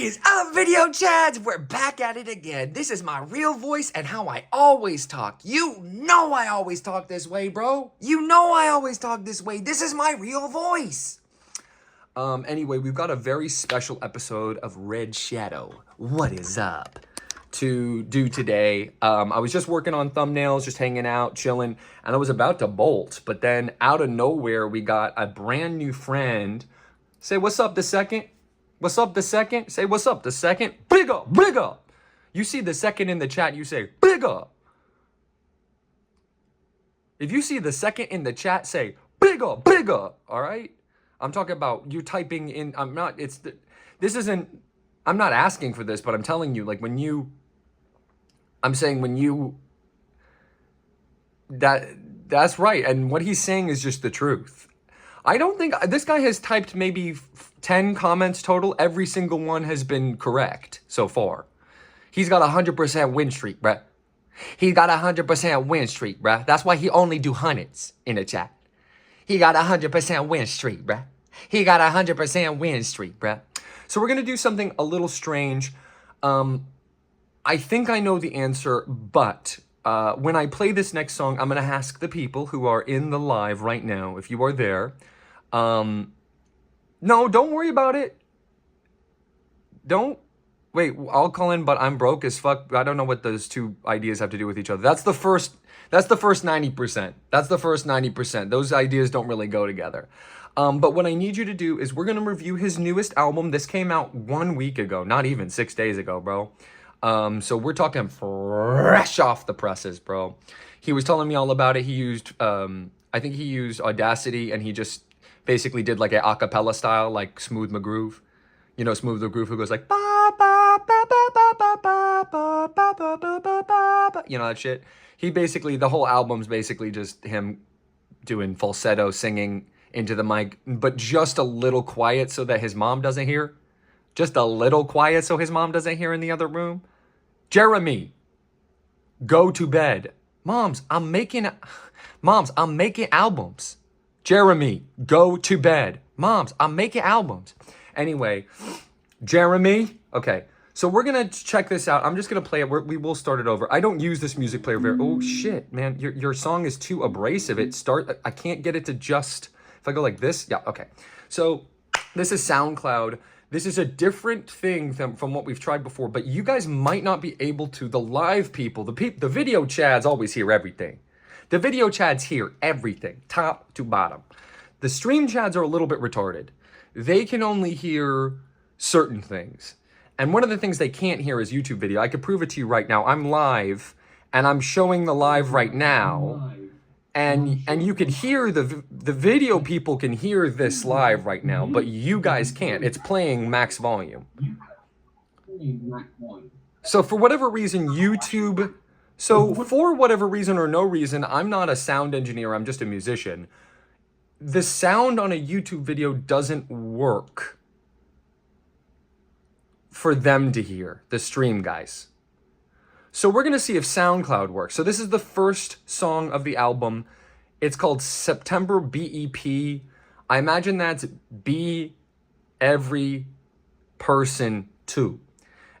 Is up, video chads? We're back at it again. This is my real voice and how I always talk. You know I always talk this way, bro. You know I always talk this way. This is my real voice. Anyway, we've got a very special episode of Red Shadow. What is up? To do today. I was just working on thumbnails, just hanging out, chilling, and I was about to bolt, but then out of nowhere, we got a brand new friend. Say, what's up, the second? What's up, the second? Say, what's up, the second? Bigger, bigger. You see the second in the chat, you say, bigger. If you see the second in the chat, say, bigger, bigger, all right? I'm talking about you typing in, I'm not asking for this, but I'm telling you, like that's right. And what he's saying is just the truth. I don't think, this guy has typed maybe 10 comments total. Every single one has been correct so far. He's got a 100% win streak, bruh. He got a 100% win streak, bruh. That's why he only do hundreds in the chat. He got a 100% win streak, bruh. He got a 100% win streak, bruh. So we're going to do something a little strange. I think I know the answer, but when I play this next song, I'm going to ask the people who are in the live right now, if you are there. No, don't worry about it. Wait, I'll call in, but I'm broke as fuck. I don't know what those two ideas have to do with each other. That's the first 90%. That's the first 90%. Those ideas don't really go together. But what I need you to do is we're going to review his newest album. This came out 1 week ago, not even 6 days ago, bro. So we're talking fresh off the presses, bro. He was telling me all about it. He used, I think he used Audacity, and he just basically did like an acapella style, like Smooth McGroove. You know, Smooth McGroove, who goes like, ba, ba, ba, ba, ba, ba, ba, ba, ba, ba, ba, ba, ba. You know that shit? He basically, the whole album's basically just him doing falsetto singing into the mic, but just a little quiet so that his mom doesn't hear. Just a little quiet so his mom doesn't hear in the other room. Jeremy, go to bed. Moms, I'm making albums. Jeremy, go to bed. Moms, I'm making albums. Anyway, Jeremy, okay. So we're going to check this out. I'm just going to play it. We will start it over. I don't use this music player very... Oh, shit, man. Your song is too abrasive. I can't get it to just... If I go like this, yeah, okay. So this is SoundCloud. This is a different thing from what we've tried before, but you guys might not be able to. The live people, the video chads always hear everything. The video chads hear everything, top to bottom. The stream chads are a little bit retarded. They can only hear certain things. And one of the things they can't hear is YouTube video. I could prove it to you right now. I'm live, and I'm showing the live right now. And you can hear the video people can hear this live right now, but you guys can't. It's playing max volume. So for whatever reason, YouTube... So for whatever reason or no reason, I'm not a sound engineer, I'm just a musician. The sound on a YouTube video doesn't work for them to hear, the stream guys. So we're going to see if SoundCloud works. So this is the first song of the album. It's called September BEP. I imagine that's Be Every Person Too.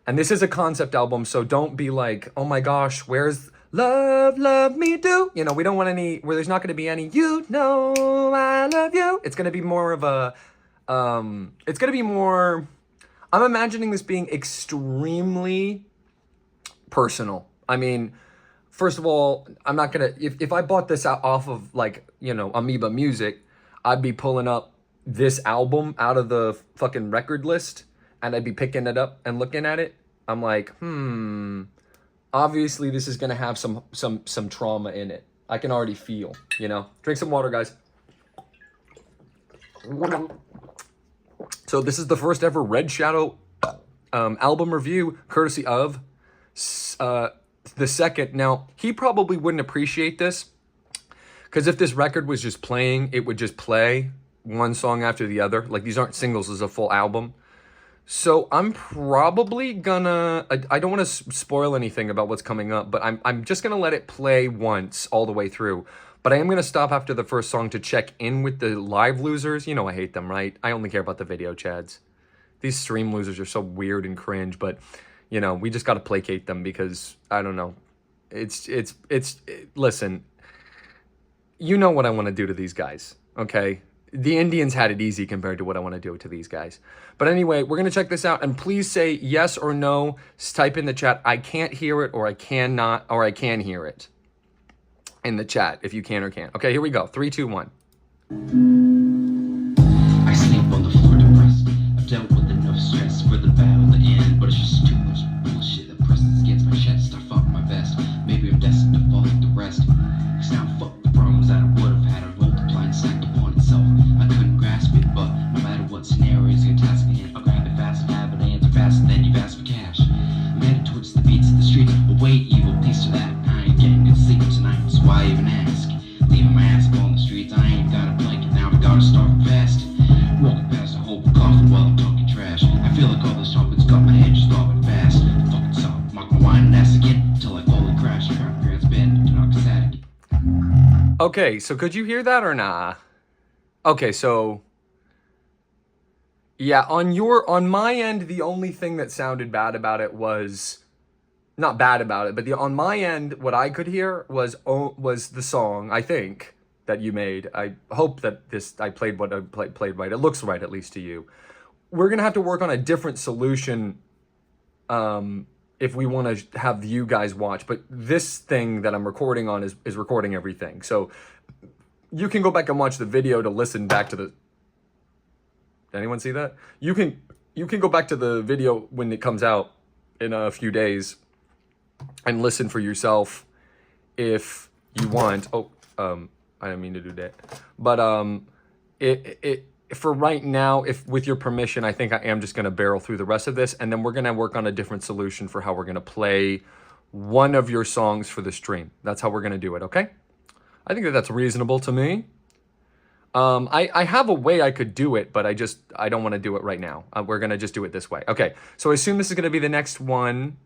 And this is a concept album, so don't be like, oh my gosh, where's Love, Love Me Do? You know, we don't want any, where there's not going to be any, you know I love you. It's going to be more of a, I'm imagining this being extremely personal. I mean, first of all, I'm not gonna, if I bought this out off of like, you know, Amoeba Music, I'd be pulling up this album out of the fucking record list and I'd be picking it up and looking at it. I'm like, obviously this is gonna have some trauma in it. I can already feel, you know. Drink some water, guys. So this is the first ever Red Shadow album review, courtesy of the second. Now, he probably wouldn't appreciate this, because if this record was just playing, it would just play one song after the other. Like, these aren't singles, this is a full album. So I'm probably gonna, I don't want to spoil anything about what's coming up, but I'm just gonna let it play once all the way through. But I am gonna stop after the first song to check in with the live losers. You know I hate them, right? I only care about the video chads. These stream losers are so weird and cringe, but you know, we just got to placate them because I don't know. Listen, you know what I want to do to these guys, okay? The Indians had it easy compared to what I want to do to these guys. But anyway, we're going to check this out, and please say yes or no. Just type in the chat, I can't hear it, or I cannot, or I can hear it in the chat if you can or can't. Okay, here we go. 3, 2, 1. I sleep on the floor depressed. I've dealt with enough stress for the battle to end, but it's just too much bullshit that presses against my chest. I fought my best. Maybe I'm destined to fall like the rest. Cause now fuck the problems that I would have had. I multiplied and stacked upon itself. I couldn't grasp it, but no matter what scenario is your task at hand, I'll grab it fast and have it answer faster than you've asked for cash. I'm headed towards the beats of the streets. Away evil, peace to that. I ain't getting good sleep tonight, so why even ask? Leaving my ass up on the streets, I ain't got a blanket, now I gotta start fast. Walking past a whole coffin while I'm talking trash. I feel like all those trumpets got my head just throbbing fast. Fucking stop, mock my wine and ass again, till I fall and crash. Crap grants bend to knock a static. Okay, so could you hear that or nah? Okay, so yeah, on my end, the only thing that sounded bad about it was not bad about it, but on my end, what I could hear was the song, I think, that you made. I hope that I played what I played right. It looks right, at least to you. We're gonna have to work on a different solution if we want to have you guys watch. But this thing that I'm recording on is recording everything, so you can go back and watch the video to listen back to the. Did anyone see that? You can go back to the video when it comes out in a few days and listen for yourself if you want. I didn't mean to do that. But for right now, if with your permission, I think I am just going to barrel through the rest of this, and then we're going to work on a different solution for how we're going to play one of your songs for the stream. That's how we're going to do it, okay? I think that's reasonable to me. I have a way I could do it, but I don't want to do it right now. We're going to just do it this way. Okay, so I assume this is going to be the next one.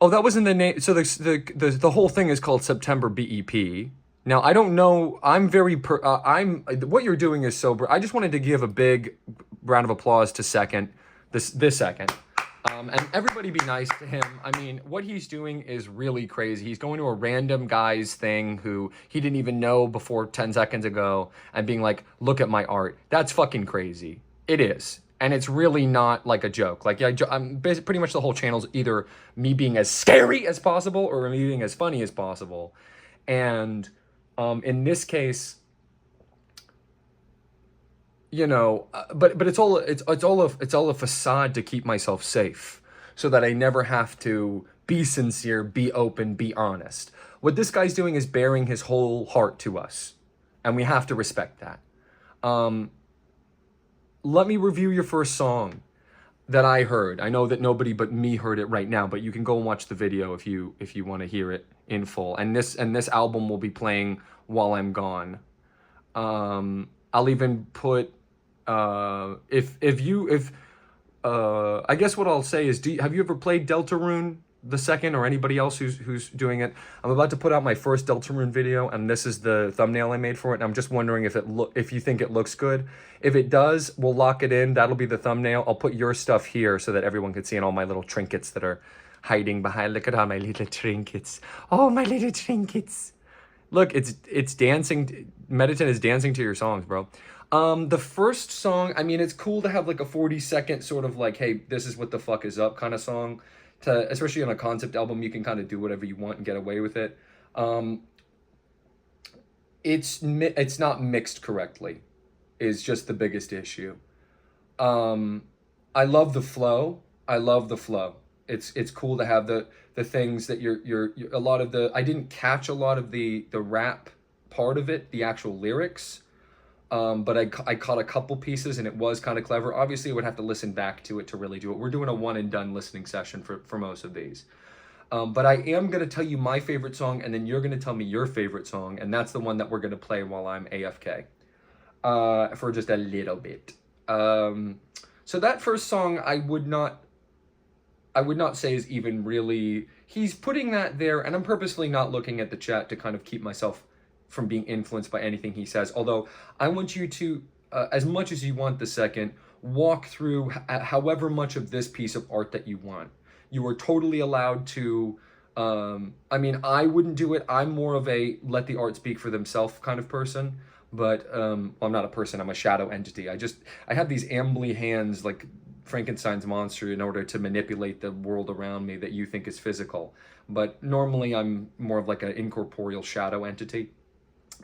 Oh, that was in the name. So the whole thing is called September BEP. Now, I don't know. What you're doing is sober. I just wanted to give a big round of applause to this second. And everybody be nice to him. I mean, what he's doing is really crazy. He's going to a random guy's thing who he didn't even know before 10 seconds ago and being like, look at my art. That's fucking crazy. It is. And it's really not like a joke. Like, yeah, I'm pretty much the whole channel's either me being as scary as possible or me being as funny as possible. And in this case, you know, but it's all a facade to keep myself safe, so that I never have to be sincere, be open, be honest. What this guy's doing is bearing his whole heart to us, and we have to respect that. Let me review your first song that I heard. I know that nobody but me heard it right now, but you can go and watch the video if you want to hear it in full. And this album will be playing while I'm gone. I'll even put I guess what I'll say is, have you ever played Deltarune the second, or anybody else who's doing it? I'm about to put out my first Deltarune video, and this is the thumbnail I made for it. And I'm just wondering if you think it looks good. If it does, we'll lock it in. That'll be the thumbnail. I'll put your stuff here so that everyone can see, and all my little trinkets that are hiding behind. Look at all my little trinkets. Oh, my little trinkets. Look, it's dancing. Meditant is dancing to your songs, bro. The first song, I mean, it's cool to have like a 40-second sort of like, hey, this is what the fuck is up kind of song. Especially on a concept album, you can kind of do whatever you want and get away with it. It's not mixed correctly, is just the biggest issue. I love the flow. It's cool to have the things that you're a lot of the, I didn't catch a lot of the rap part of it, the actual lyrics. But I caught a couple pieces, and it was kind of clever. Obviously, I would have to listen back to it to really do it. We're doing a one and done listening session for most of these. But I am going to tell you my favorite song, and then you're going to tell me your favorite song, and that's the one that we're going to play while I'm AFK for just a little bit. So that first song, I would not say is even really, he's putting that there, and I'm purposely not looking at the chat to kind of keep myself from being influenced by anything he says. Although I want you to, as much as you want the second, walk through however much of this piece of art that you want. You are totally allowed to, I mean, I wouldn't do it. I'm more of a let the art speak for themselves kind of person. But well, I'm not a person, I'm a shadow entity. I have these ambly hands like Frankenstein's monster in order to manipulate the world around me that you think is physical. But normally I'm more of like an incorporeal shadow entity.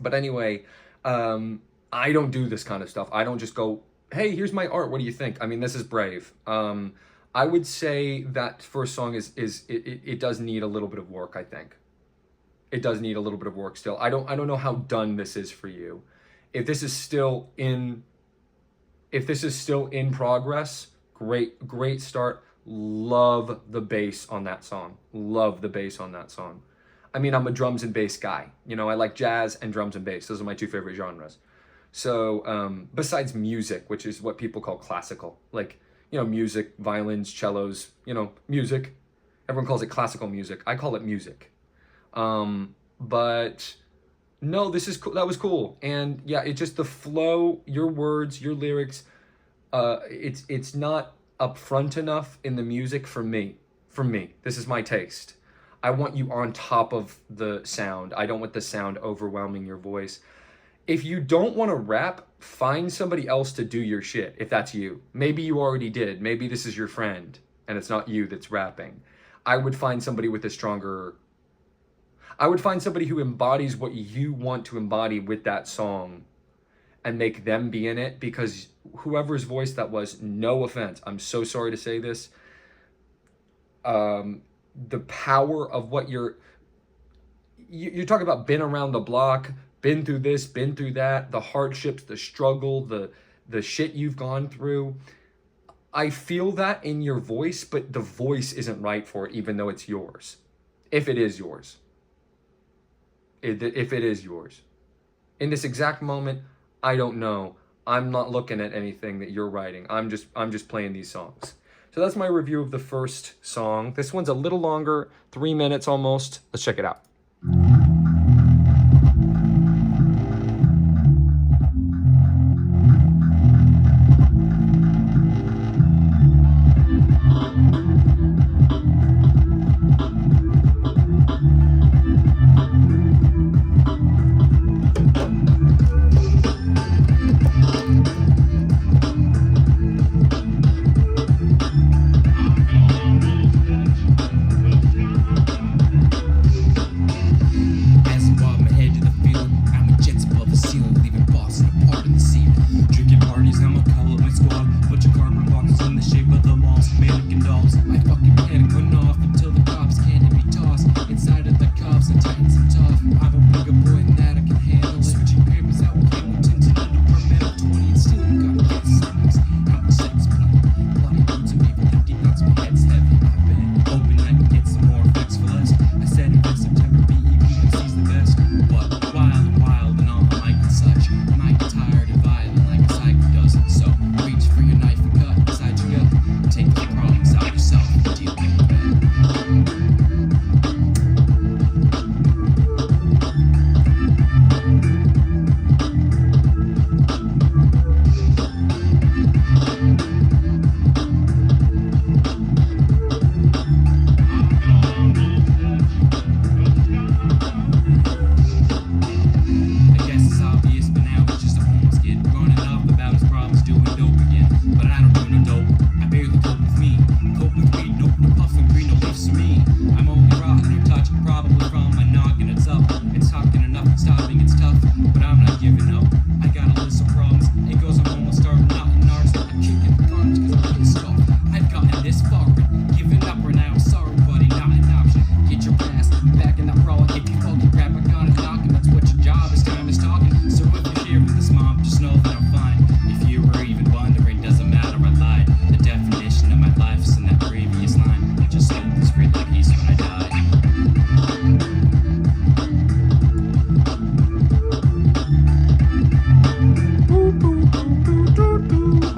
But anyway, I don't do this kind of stuff. I don't just go, hey, here's my art, what do you think? I mean, this is brave. I would say that first song it does need a little bit of work, I think. It does need a little bit of work still. I don't know how done this is for you. If this is still in progress, great start. Love the bass on that song. Love the bass on that song. I mean, I'm a drums and bass guy. You know, I like jazz and drums and bass. Those are my two favorite genres. So, besides music, which is what people call classical, like, you know, music, violins, cellos, you know, music. Everyone calls it classical music. I call it music. But no, this is cool. That was cool. And yeah, it just, the flow, your words, your lyrics, it's not upfront enough in the music for me. This is my taste. I want you on top of the sound. I don't want the sound overwhelming your voice. If you don't want to rap, find somebody else to do your shit, if that's you. Maybe you already did. Maybe this is your friend, and it's not you that's rapping. I would find somebody with a stronger... I would find somebody who embodies what you want to embody with that song and make them be in it, because whoever's voice that was, no offense, I'm so sorry to say this, the power of what you're talking about, been around the block, been through this, been through that, the hardships, the struggle, the shit you've gone through. I feel that in your voice, but the voice isn't right for it, even though it's yours. If it is yours. If it is yours. In this exact moment, I don't know. I'm not looking at anything that you're writing. I'm just playing these songs. So that's my review of the first song. This one's a little longer, 3 minutes almost. Let's check it out.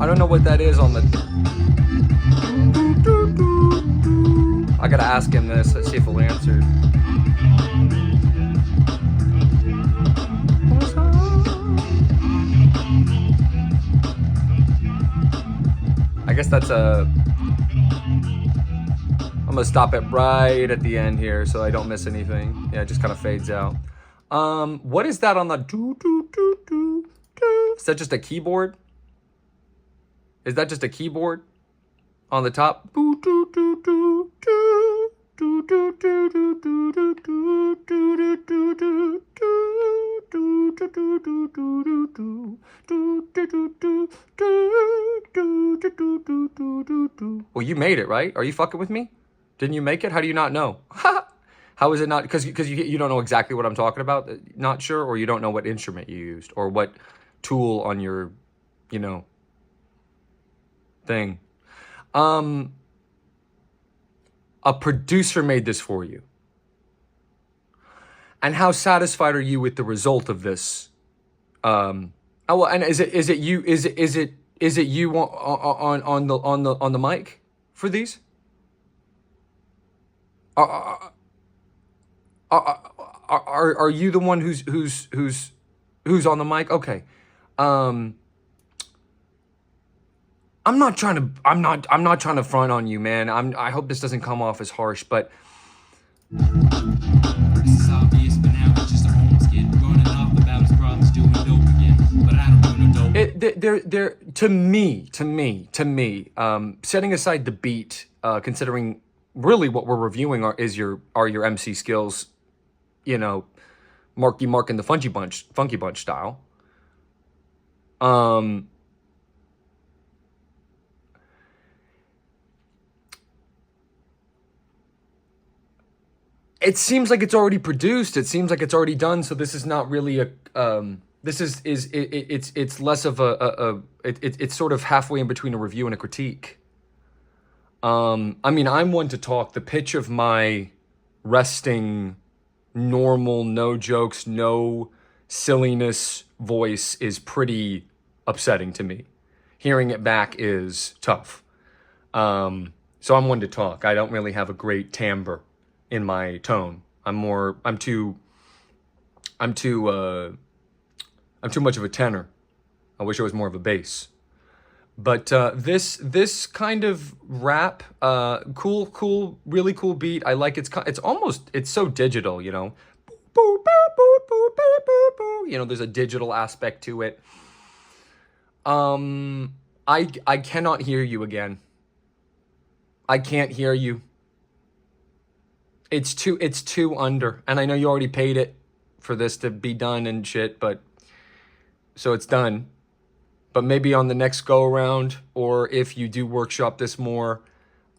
I don't know what that is on the... I gotta ask him this. Let's see if he'll answer. guess that's a... I'm gonna stop it right at the end here so I don't miss anything. Yeah, it just kind of fades out. What is that on the do do do do do? Is that just a keyboard? Is that just a keyboard on the top? Do do do do do do do do do do do do do do do do. Well, you made it, right? Are you fucking with me? Didn't you make it? How do you not know? How is it not? Because you don't know exactly what I'm talking about? Not sure? Or you don't know what instrument you used? Or what tool on your, you know, thing? A producer made this for you. And how satisfied are you with the result of this? Oh well, and is it you on the mic for these? Are you the one who's on the mic? Okay. I'm not trying to front on you, man. I hope this doesn't come off as harsh, but It's obvious, but now it's just a homeless kid running off about his problems, doing dope again. But I don't do no dope. to me, setting aside the beat, considering really what we're reviewing are your MC skills, you know, Marky Mark and the Funky Bunch style. It seems like it's already produced. It seems like it's already done. So this is not really a. It's less of it's sort of halfway in between a review and a critique. I mean, I'm one to talk. The pitch of my resting, normal, no jokes, no silliness voice is pretty upsetting to me. Hearing it back is tough. So I'm one to talk. I don't really have a great timbre in my tone. I'm too much of a tenor. I wish I was more of a bass. But this kind of rap, cool, really cool beat. I like it's so digital, you know. You know, there's a digital aspect to it. I cannot hear you again. I can't hear you. It's too under, and I know you already paid it for this to be done and shit, but so it's done. But maybe on the next go around, or if you do workshop this more,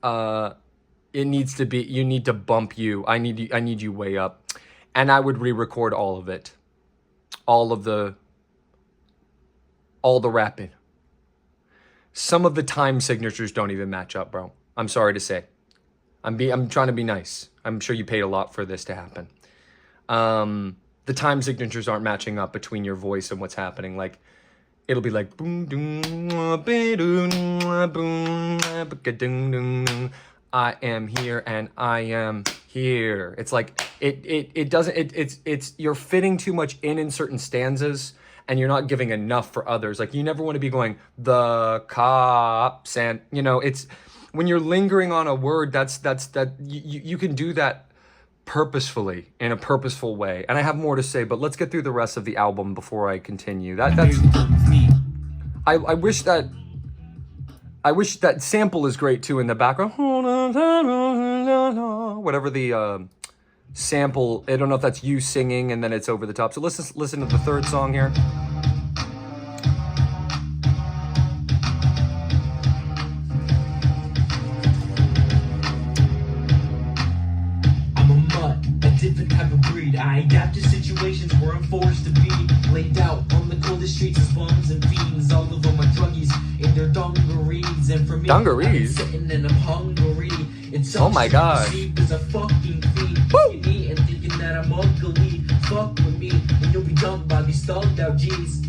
it needs to be, you need to bump you. I need you way up, and I would re-record all of it, all the rapping. Some of the time signatures don't even match up, bro. I'm sorry to say. I'm trying to be nice. I'm sure you paid a lot for this to happen. The time signatures aren't matching up between your voice and what's happening. Like, it'll be like boom doom boom. I am here and I am here. It's like it doesn't it's you're fitting too much in certain stanzas and you're not giving enough for others. Like, you never want to be going the cops, and you know, it's when you're lingering on a word, you can do that purposefully, in a purposeful way. And I have more to say, but let's get through the rest of the album before I continue. That's I wish that sample is great too in the background. Whatever the sample, I don't know if that's you singing and then it's over the top. So let's just listen to the third song here. Different type of breed. I adapt to situations where I'm forced to be laid out on the coldest streets as bums and fiends, all over my druggies in their dungarees. And for me, I'm sitting and I'm hungry. It's oh my gosh, as a fucking fiend. Eating and thinking that I'm ugly. Fuck with me and you'll be dumped by these thugged out G's.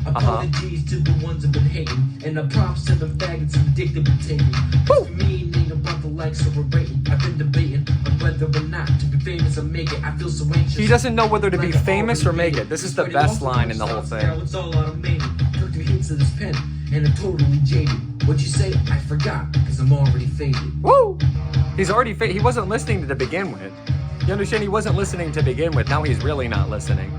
Apologies to the ones who've been hating, and a props to the faggots who addicted to taking. For me, it ain't about the likes or rating. I've been debating on whether or not to be famous or make it. I feel so anxious. He doesn't know whether to be famous or make it. This is the best line in the whole thing. Now it's all automated. Took 2 hits of this pen, and I'm totally jaded. What'd you say? I forgot, cause I'm already faded. Woo! He's already he wasn't listening to begin with. You understand? He wasn't listening to begin with. Now he's really not listening.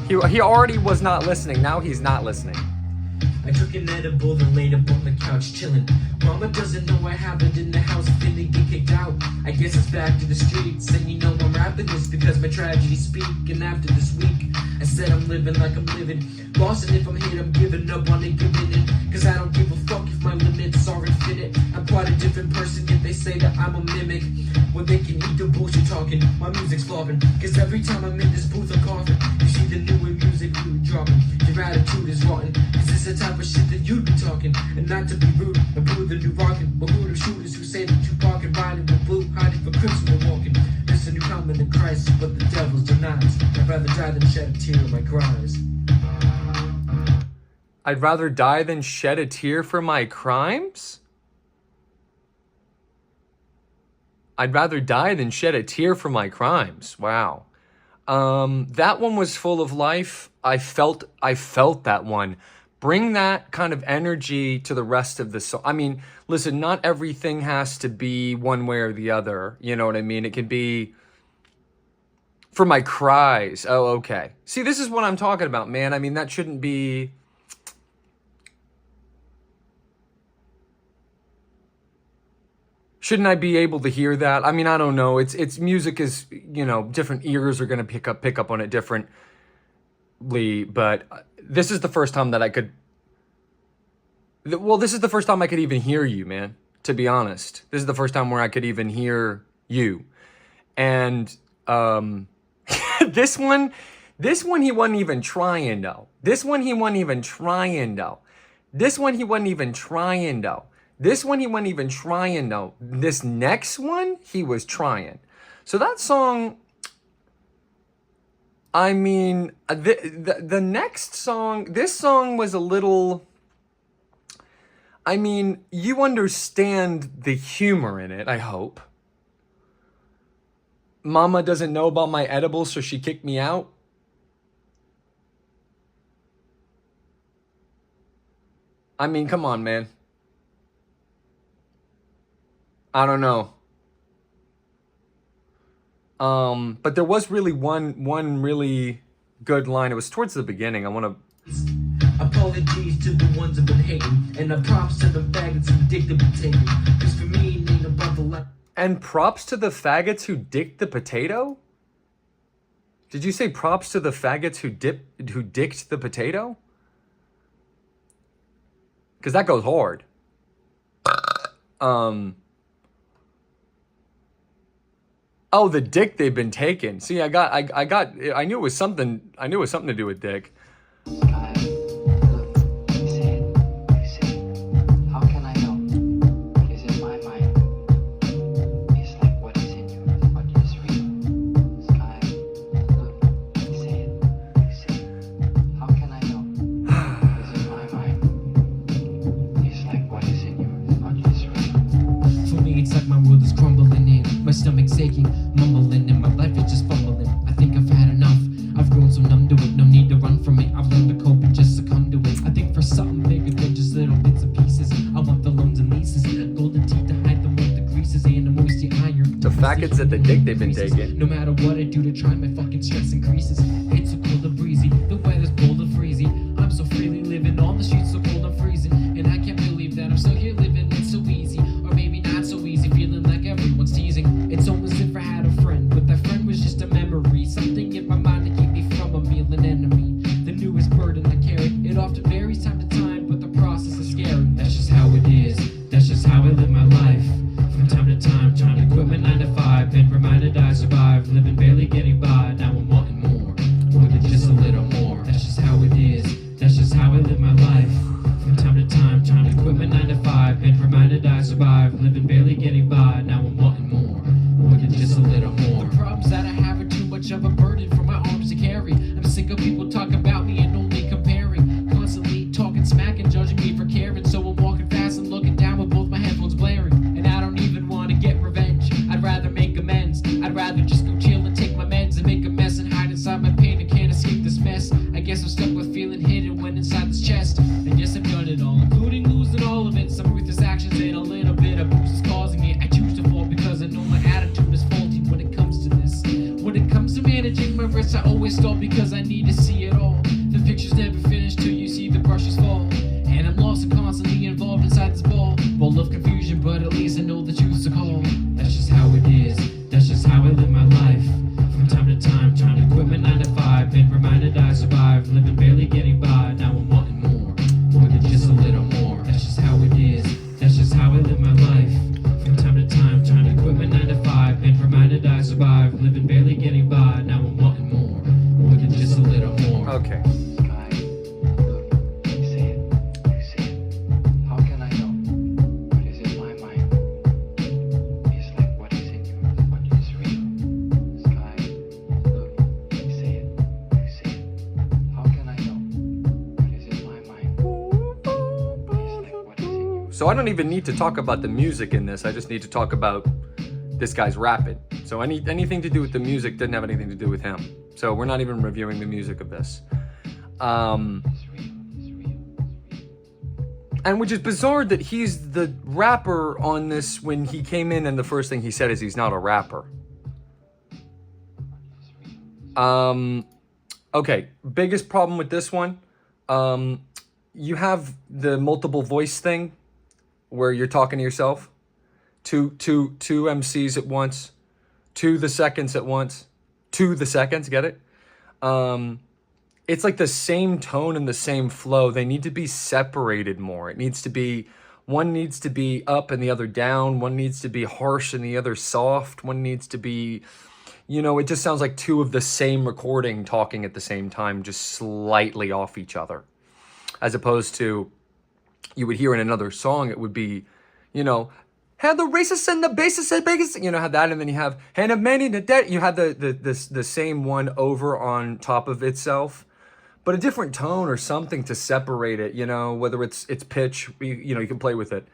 He already was not listening. Now he's not listening. I took an edible, then laid up on the couch chillin'. Mama doesn't know I have it in the house, finna get kicked out. I guess it's back to the streets, and you know I'm rapping this because my tragedies speak. And after this week, I said I'm living like I'm living. Lost, and if I'm hit, I'm giving up on it, giving in. Cause I don't give a fuck if my limits are infinite. I'm quite a different person if they say that I'm a mimic. When they can eat the bullshit talking, my music's flopping. Cause every time I'm in this booth, I'm coughing. You see the newer music you dropping. Your attitude is rotten. Is this the type of shit that you'd be talking? And not to be rude, I blew the new rockin'. But who the shooters who say that you parking, riding with blue, hiding for crips when walking? There's a new common in Christ, but the devil's denies. I'd rather die than shed a tear in my cries. I'd rather die than shed a tear for my crimes? I'd rather die than shed a tear for my crimes. Wow. That one was full of life. I felt that one. Bring that kind of energy to the rest of the song. I mean, listen, not everything has to be one way or the other. You know what I mean? It can be for my cries. Oh, okay. See, this is what I'm talking about, man. I mean, that shouldn't be... Shouldn't I be able to hear that? I mean, I don't know. It's music is, you know, different ears are going to pick up on it differently. But this is the first time that I could. Well, this is the first time I could even hear you, man. To be honest, this is the first time where I could even hear you. And this one he wasn't even trying though. This one he wasn't even trying though. This one he wasn't even trying though. This one he wasn't even trying though. This next one he was trying. So that song, I mean, the next song, this song was a little, I mean, you understand the humor in it, I hope. Mama doesn't know about my edibles, so she kicked me out. I mean, come on, man. I don't know. But there was really one really good line. It was towards the beginning. I want to... Apologies to the ones I've been hating, and props to the faggots who dig the potato. Cause for me, it ain't about the life. And props to the faggots who dicked the potato? Did you say props to the faggots who dicked the potato? Because that goes hard. Oh, the dick they've been taking. See, I knew it was something to do with dick. Stomach's aching, mumbling, and my life is just fumbling. I think I've had enough. I've grown so numb to it, no need to run from it. I've learned to cope and just succumb to it. I think for something bigger than just little bits and pieces. I want the loans and leases, golden teeth to hide them with the creases, and the moisty iron. The faggots at the dick they've been taking. No matter what I do to try, my fucking stress increases. It's so cold and breezy, the weather's cold and freezy. I'm so freely living on the streets, so cold and freezing, and I can't believe that I'm still here living. It's so easy, or maybe not so easy, feeling like everyone's teasing. It's almost as if I had a friend, but that friend was just a memory, something in my mind to keep me from a meal and enemy. The newest burden I carry, it often varies time to time, but the process is scary. That's just how it is, that's just how I live my life. From time to time, trying to quit my 9 to 5, been reminded I survived, living barely getting by. Now I'm wanting more than just a little more. That's just how it is, that's just how I live my life. From time to time, trying to quit my 9 to 5, been reminded I survived, living barely getting by. Now I'm wanting more than just a little more. The problems that I have are too much of a burden for my arms to carry. I'm sick of people talking about me and only comparing, constantly talking smack and judging me for caring. So I'm walking fast and looking down with both my headphones blaring, and I don't even want to get revenge. I'd rather make amends. I'd rather just go chill and take my meds and make a mess and hide inside my pain. I can't escape this mess. I guess I'm stuck with feeling hidden when inside this chest. And yes, I've done it all, including losing actions and a little bit of boost is causing it. I choose to fall because I know my attitude is faulty when it comes to this. When it comes to managing my wrists, I always stall because I need to see it all. The picture's never finished till you see the brushes fall. And I'm lost and constantly involved inside this ball of confusion, but at least I know the truth's a call. That's just how it is, that's just how I live my life. From time to time, trying to quit my 9 to 5. Been reminded I survived, living barely getting by. Now I'm wanting more than just a little more. That's just how it is, that's just how I live my life. From time to time, trying to quit my 9 to 5. Been reminded I survived, living barely getting by. Now I'm wanting more than just a little more. Okay. So I don't even need to talk about the music in this. I just need to talk about this guy's rapping. So anything to do with the music didn't have anything to do with him. So we're not even reviewing the music of this. And which is bizarre that he's the rapper on this when he came in and the first thing he said is he's not a rapper. Okay, biggest problem with this one. You have the multiple voice thing where you're talking to yourself, two MCs at once, 2 the seconds at once, 2 the seconds, get it? It's like the same tone and the same flow. They need to be separated more. It needs to be, one needs to be up and the other down. One needs to be harsh and the other soft. One needs to be, you know, it just sounds like 2 of the same recording talking at the same time, just slightly off each other. As opposed to, you would hear in another song, it would be, you know, have the racists and the basis and biggest, you know, have that, and then you have hand of many the dead. You have the same one over on top of itself, but a different tone or something to separate it. You know, whether it's pitch, you know, you can play with it.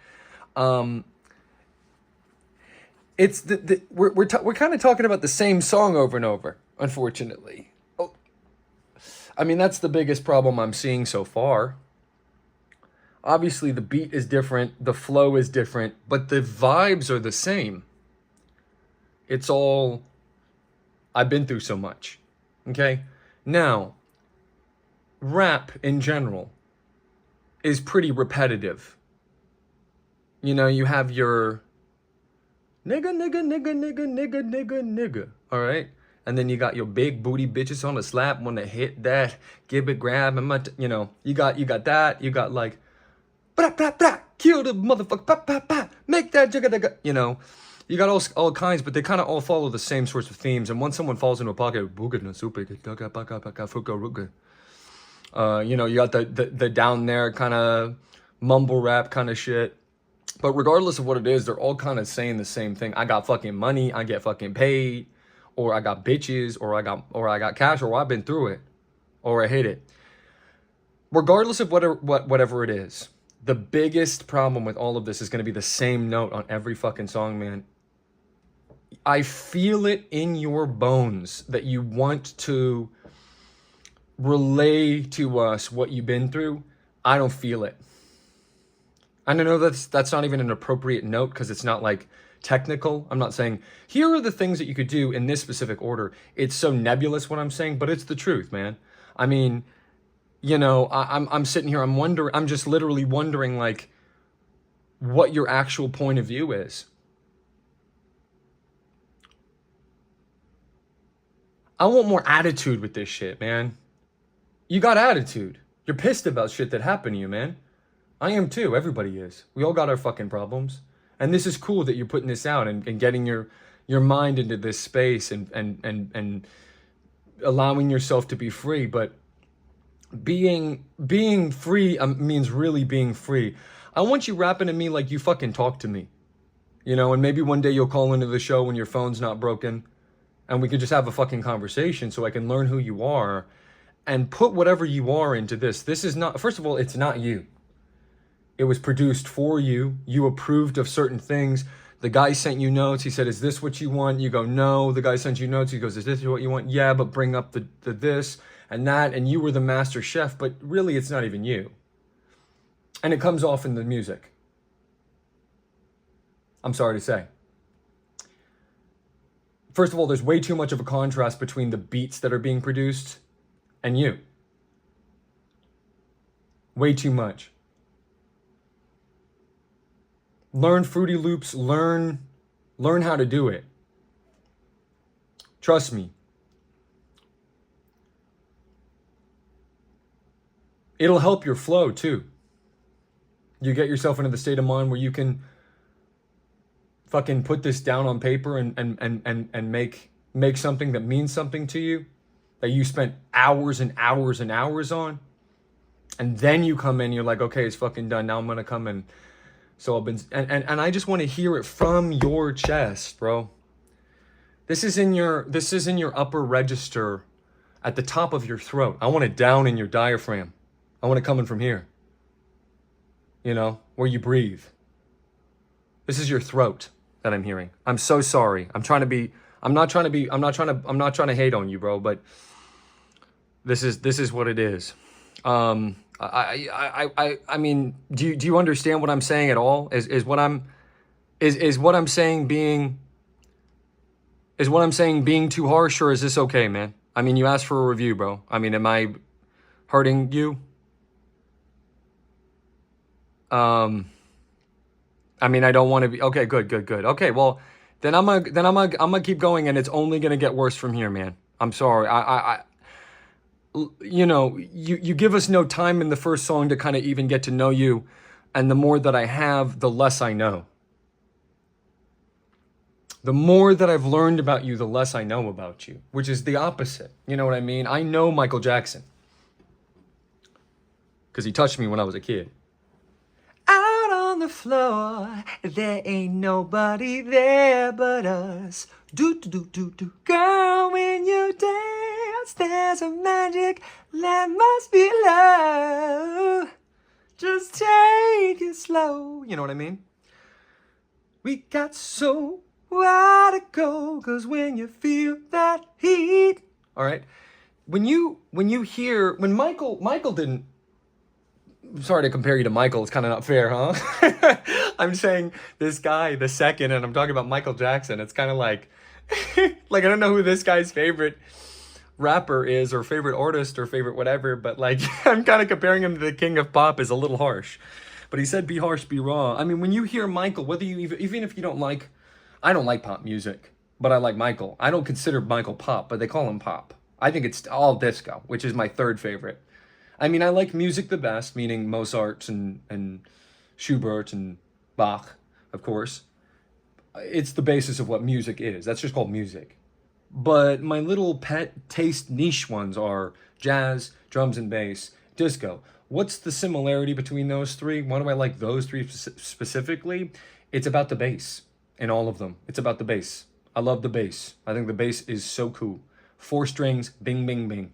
It's we're kind of talking about the same song over and over, unfortunately. Oh, I mean, that's the biggest problem I'm seeing so far. Obviously, the beat is different, the flow is different, but the vibes are the same. It's all, I've been through so much, okay? Now, rap in general is pretty repetitive. You know, you have your nigga, all right? And then you got your big booty bitches on the slap, wanna hit that, give it, grab, and you know, you got that, you got like, blah, blah, blah, kill the motherfucker, blah, blah, blah, make that jigga, you know, you got all kinds, but they kind of all follow the same sorts of themes. And once someone falls into a pocket, you know, you got the down there kind of mumble rap kind of shit. But regardless of what it is, they're all kind of saying the same thing. I got fucking money, I get fucking paid, or I got bitches, or I got cash, or I've been through it, or I hate it. Regardless of whatever it is. The biggest problem with all of this is going to be the same note on every fucking song, man. I feel it in your bones that you want to relay to us what you've been through. I don't feel it. And I know that's not even an appropriate note because it's not like technical. I'm not saying, here are the things that you could do in this specific order. It's so nebulous what I'm saying, but it's the truth, man. I mean, you know, I'm sitting here, I'm just literally wondering, like, what your actual point of view is. I want more attitude with this shit, man. You got attitude. You're pissed about shit that happened to you, man. I am too. Everybody is. We all got our fucking problems. And this is cool that you're putting this out and getting your mind into this space and allowing yourself to be free, but being free means really being free. I want you rapping to me like you fucking talk to me, you know, and maybe one day you'll call into the show when your phone's not broken and we could just have a fucking conversation so I can learn who you are and put whatever you are into this. This is not, first of all, it's not you. It was produced for you. You approved of certain things. The guy sent you notes. He said, is this what you want? You go, no. The guy sent you notes. He goes, is this what you want? Yeah, but bring up the this and that, and you were the master chef, but really it's not even you. And it comes off in the music. I'm sorry to say. First of all, there's way too much of a contrast between the beats that are being produced and you. Way too much. Learn Fruity Loops, learn how to do it. Trust me. It'll help your flow too. You get yourself into the state of mind where you can fucking put this down on paper and make something that means something to you, that you spent hours and hours and hours on. And then you come in, you're like, okay, it's fucking done. Now I'm gonna come in. So I've been, and I just want to hear it from your chest, bro. This is in your upper register at the top of your throat. I want it down in your diaphragm. I want it coming from here. You know, where you breathe. This is your throat that I'm hearing. I'm so sorry. I'm not trying to hate on you, bro, but this is what it is. I mean, do you understand what I'm saying at all? Is what I'm saying being too harsh, or is this okay, man? I mean, you asked for a review, bro. I mean, am I hurting you? I mean, I don't want to be. Okay, good. Okay, well, then I'm gonna keep going, and it's only gonna get worse from here, man. I'm sorry. You know, you give us no time in the first song to kind of even get to know you, and the more that I have, the less I know. The more that I've learned about you, the less I know about you, which is the opposite. You know what I mean? I know Michael Jackson because he touched me when I was a kid. Out on the floor, there ain't nobody there but us. Do. Girl, when you dance, there's a magic that must be love. Just take it slow. You know what I mean? We got so where to go, 'cause when you feel that heat. All right. When Michael didn't. I'm sorry to compare you to Michael. It's kind of not fair, huh? I'm saying this guy, the second, and I'm talking about Michael Jackson. It's kind of like, like, I don't know who this guy's favorite rapper is, or favorite artist, or favorite whatever, but like, I'm kind of comparing him to the king of pop is a little harsh. But he said, be harsh, be raw. I mean, when you hear Michael, whether you even if you don't like, I don't like pop music, but I like Michael. I don't consider Michael pop, but they call him pop. I think it's all disco, which is my third favorite. I mean, I like music the best, meaning Mozart and Schubert and Bach, of course. It's the basis of what music is. That's just called music. But my little pet taste niche ones are jazz, drums and bass, disco. What's the similarity between those three? Why do I like those three specifically? It's about the bass in all of them. It's about the bass. I love the bass. I think the bass is so cool. 4 strings, bing, bing, bing.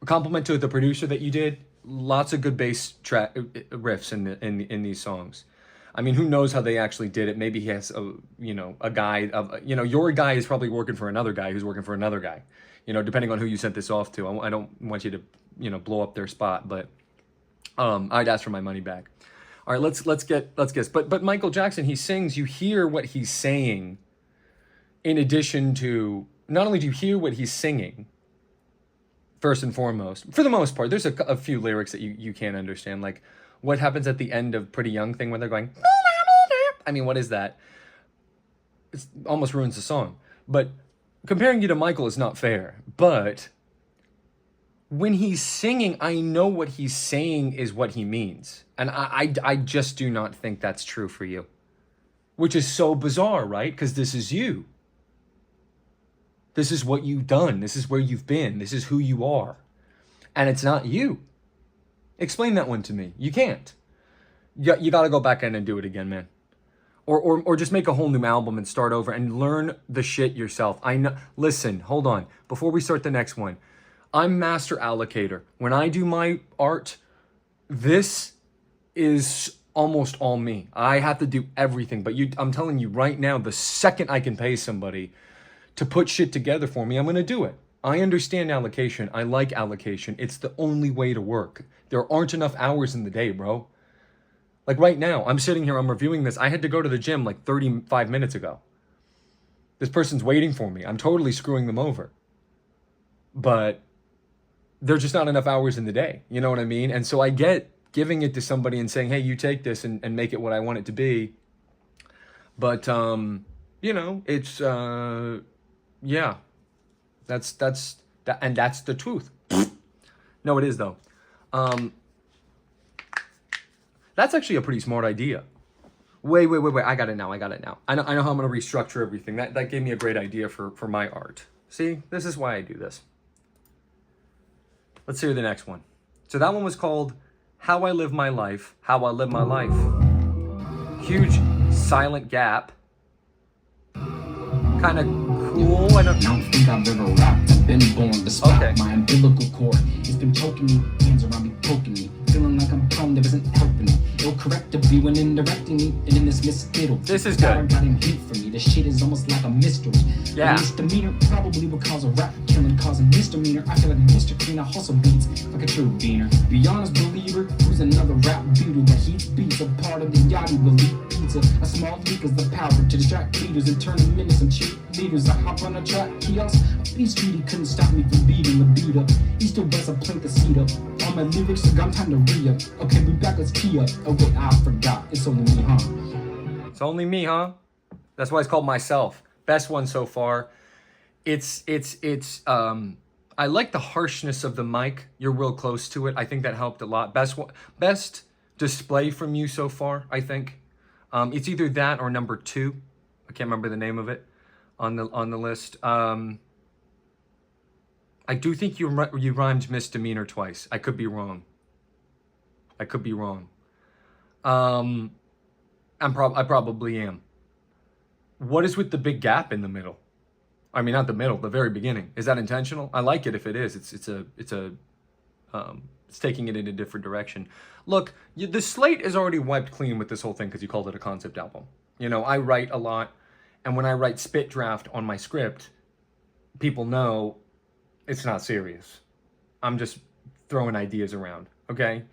A compliment to the producer that you did. Lots of good bass track riffs in these songs. I mean, who knows how they actually did it? Maybe he has a guy of, your guy is probably working for another guy who's working for another guy. You know, depending on who you sent this off to. I don't want you to, blow up their spot, but I'd ask for my money back. All right, let's guess. But Michael Jackson, he sings. You hear what he's saying. In addition to, not only do you hear what he's singing, first and foremost, for the most part, there's a few lyrics that you can't understand, like what happens at the end of Pretty Young Thing when they're going, I mean, what is that? It almost ruins the song. But comparing you to Michael is not fair. But when he's singing, I know what he's saying is what he means. And I just do not think that's true for you. Which is so bizarre, right? Because this is you. This is what you've done. This is where you've been. This is who you are. And it's not you. Explain that one to me. You can't. You got to go back in and do it again, man. Or just make a whole new album and start over and learn the shit yourself. I know. Listen, hold on. Before we start the next one, I'm master allocator. When I do my art, this is almost all me. I have to do everything. But I'm telling you right now, the second I can pay somebody to put shit together for me, I'm going to do it. I understand allocation. I like allocation. It's the only way to work. There aren't enough hours in the day, bro. Like right now, I'm sitting here, I'm reviewing this. I had to go to the gym like 35 minutes ago. This person's waiting for me. I'm totally screwing them over. But there's just not enough hours in the day. You know what I mean? And so I get giving it to somebody and saying, hey, you take this and make it what I want it to be. But, you know, it's, yeah, that's the truth. No, it is though. That's actually a pretty smart idea. Wait. I got it now. I know how I'm going to restructure everything. That gave me a great idea for my art. See, this is why I do this. Let's hear the next one. So that one was called How I Live My Life, How I Live My Life. Huge silent gap. Kind of cool. I don't think I've ever rapped. I've been born despite my umbilical cord. It's been poking me, hands around me, poking me. Feeling like I'm prone, there isn't helping me. It'll correctably when indirecting me. And in this misfiddle, this is good. Got him heat for me. This shit is almost like a mystery. Yeah. A misdemeanor probably would cause a rap killing, cause a misdemeanor. I feel like Mr. Clean, I hustle beats like a true beaner. Be honest, believer, who's another rap beater that heats beats a part of the yachty elite pizza. A small leak is the power to distract leaders and turn them into some cheap leaders. I hop on a track kiosk. A beast treaty couldn't stop me from beating the beat up. East or west, I plank the seat up. All my lyrics are gone, time to re-up. Okay, we back, let's key up. Oh wait, I forgot. It's only me, huh? It's only me, huh? That's why it's called Myself. Best one so far. It's I like the harshness of the mic. You're real close to it. I think that helped a lot. Best display from you so far, I think. It's either that or number 2. I can't remember the name of it on the list. I do think you rhymed misdemeanor twice. I could be wrong. I probably am. What is with the big gap in the middle? I mean, not the middle, the very beginning. Is that intentional? I like it if it is. It's taking it in a different direction. Look, the slate is already wiped clean with this whole thing because you called it a concept album. You know, I write a lot, and when I write spit draft on my script, people know it's not serious. I'm just throwing ideas around, okay?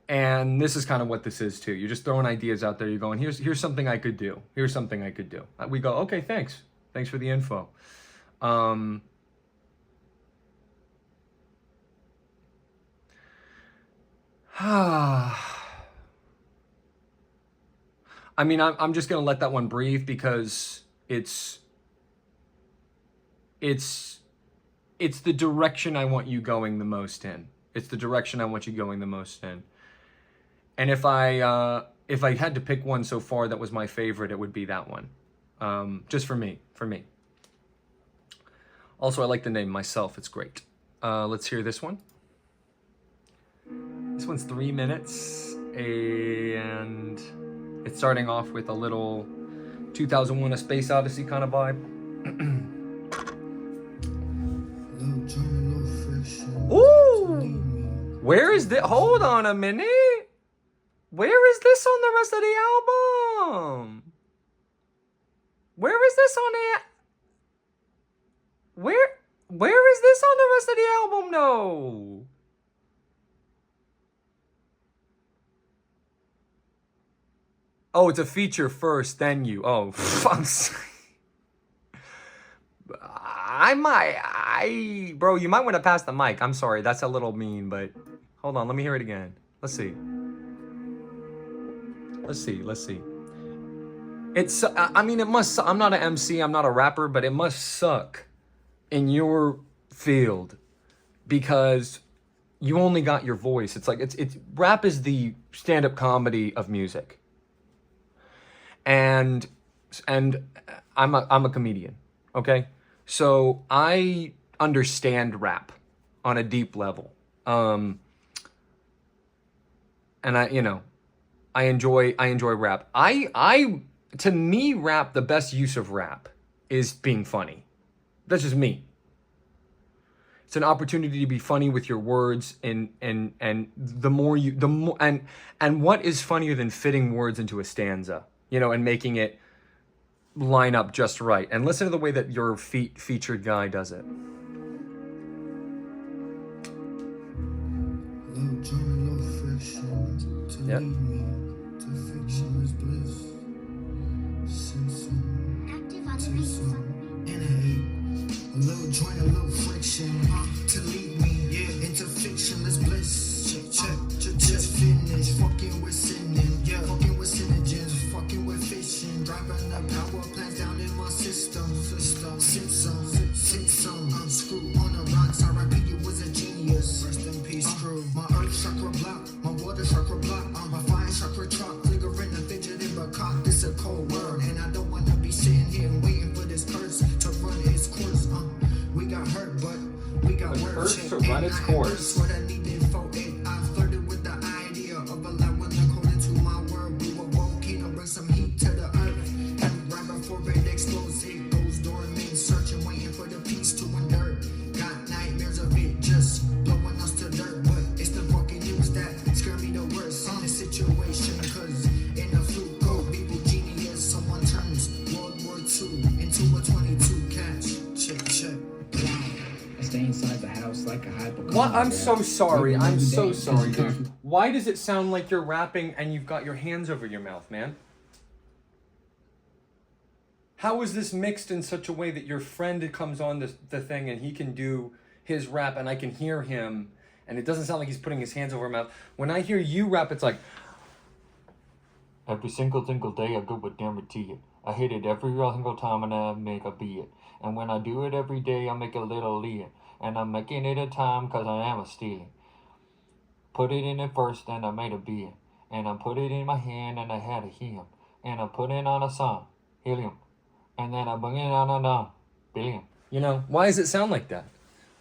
And this is kind of what this is too. You're just throwing ideas out there. You're going, here's something I could do. Here's something I could do. We go, okay, thanks. Thanks for the info. I mean, I'm just gonna let that one breathe because it's the direction I want you going the most in. It's the direction I want you going the most in. And if I had to pick one so far that was my favorite, it would be that one. Just for me. Also, I like the name Myself. It's great. Let's hear this one. This one's 3 minutes, and it's starting off with a little 2001: A Space Odyssey kind of vibe. Ooh! Where is this? Hold on a minute. Where is this on the rest of the album? Where is this on the... Where is this on the rest of the album, though? Oh, it's a feature first, then you. Oh, I'm sorry. Bro, you might want to pass the mic. I'm sorry, that's a little mean, but hold on, let me hear it again. Let's see. I mean, it must, I'm not an MC, I'm not a rapper, but it must suck in your field because you only got your voice. It's like, it's rap is the stand-up comedy of music. And I'm a comedian, okay? So I understand rap on a deep level. And I enjoy rap. To me, rap, the best use of rap is being funny. That's just me. It's an opportunity to be funny with your words, and what is funnier than fitting words into a stanza, and making it line up just right. And listen to the way that your featured guy does it. Yep. never caught this a cold world, and I don't wanna be sitting here waiting for this curse to run its course. We got hurt, but we got work. Curse to run its course. What I needed for it. I flirted with the idea of a life when according to my word. We were volcano, bring some heat to the earth. And right before it explodes, it goes dormant, searching, waiting for the peace to endure. Got nightmares of it just blowing us to dirt, but it's the fucking news that scare me the worst in this situation. Cause in a fluke, go people genius, someone turns World War II into a 22 catch. Check. I stay inside the house like a hypochondriac. What? I'm so sorry. I'm so sorry, dude. Why does it sound like you're rapping and you've got your hands over your mouth, man? How is this mixed in such a way that your friend comes on the thing and he can do his rap and I can hear him and it doesn't sound like he's putting his hands over his mouth? When I hear you rap, it's like, every single day I go with guarantee it. I hit it every single time and I make a beat. And when I do it every day, I make a little lead. And I'm making it a time cause I am a stealing. Put it in it first and I made a beat. And I put it in my hand and I had a helium. And I put it on a song, helium. And then I bring it on a billion. You know, why does it sound like that?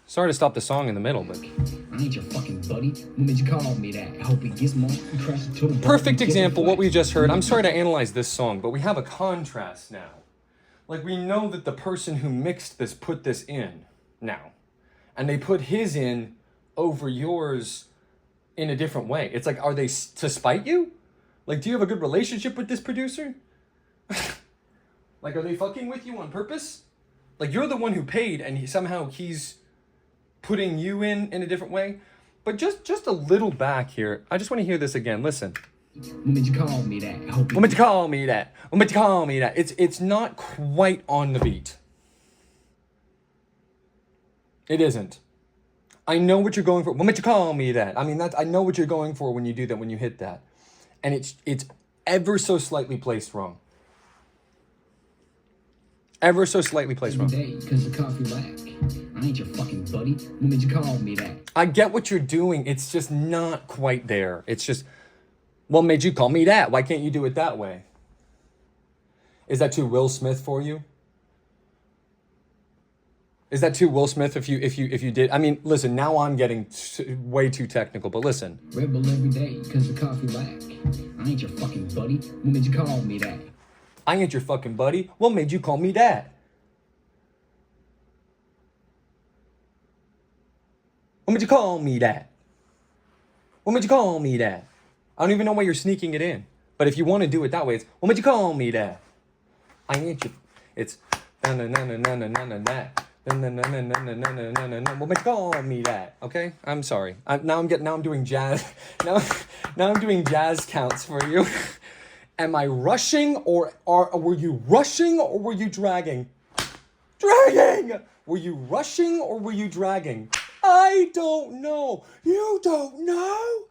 Sorry to stop the song in the middle, but... I ain't your fucking buddy. What made you call me that? I hope he gets more and crash into the Perfect example, what we just heard. I'm sorry to analyze this song, but we have a contrast now. Like, we know that the person who mixed this put this in now. And they put his in over yours in a different way. It's like, are they to spite you? Like, do you have a good relationship with this producer? Like, are they fucking with you on purpose? Like, you're the one who paid and somehow he's putting you in a different way? But just a little back here. I just want to hear this again. Listen. What made you call me that? I hope What made you call me that? What made you call me that? It's not quite on the beat. It isn't. I know what you're going for. What made you call me that? I mean, I know what you're going for when you do that, when you hit that. And it's ever so slightly placed wrong. Ever so slightly placed wrong. Every day, cause the coffee lack. I ain't your fucking buddy. What made you call me that? I get what you're doing. It's just not quite there. It's just, what made you call me that? Why can't you do it that way? Is that too Will Smith for you? Is that too Will Smith if you did? I mean, listen, now I'm getting way too technical, but listen. Rebel every day, cause the coffee lack. I ain't your fucking buddy. What made you call me that? I ain't your fucking buddy. What made you call me that? What made you call me that? What made you call me that? I don't even know why you're sneaking it in. But if you want to do it that way, it's, what made you call me that? I ain't your... It's... What made you call me that? Okay? I'm sorry. Now I'm doing jazz. Now I'm doing jazz counts for you. Am I rushing or were you rushing or were you dragging? Dragging! Were you rushing or were you dragging? I don't know. You don't know?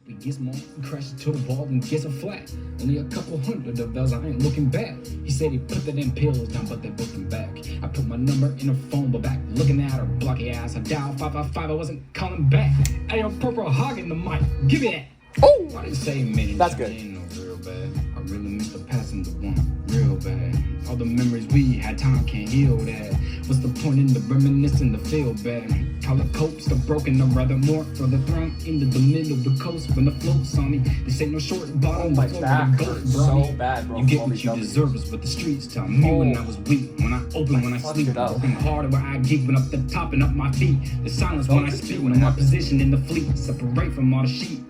He gets more, crashes to the wall and gets a flat. Only a couple hundred of those, I ain't looking back. He said he put the damn pills down, but they booked him back. I put my number in her phone, but back looking at her blocky ass. I dialed 555, I wasn't calling back. I had a purple hog in the mic. Give me that. Oh! I didn't say a minute. That's good. Real bad. I really miss the passing the one real bad. All the memories we had, time can't heal that. What's the point in the reminiscing, the feel bad? Call it copes, the broken, or rather more for the throne into the middle of the coast when the floats on me. This ain't no short bottom. My back hurts so bad, bro. You get what you deserve is what the streets tell me when I was weak, when I open, when I sleep. Working harder where I geek, when up the top and up my feet. The silence when I speak, when my position in the fleet. Separate from all the sheep.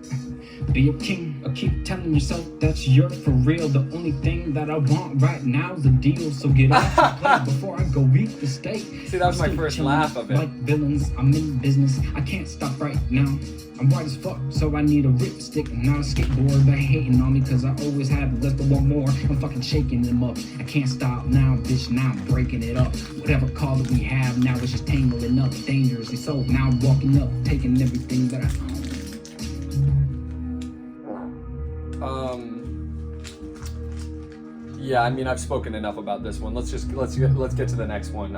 Be a king, or keep telling yourself that you're for real. The only thing that I want right now is a deal. So get off the plate before I go eat the steak. See, that was my first laugh of it. Like villains, I'm in business. I can't stop right now. I'm white as fuck, so I need a ripstick, not a skateboard. They hating on me cause I always had less than one more. I'm fucking shaking them up. I can't stop now, bitch, now I'm breaking it up. Whatever call that we have, now it's just tangling up. Dangerously so, now I'm walking up, taking everything that I own. Yeah, I mean, I've spoken enough about this one. Let's get to the next one.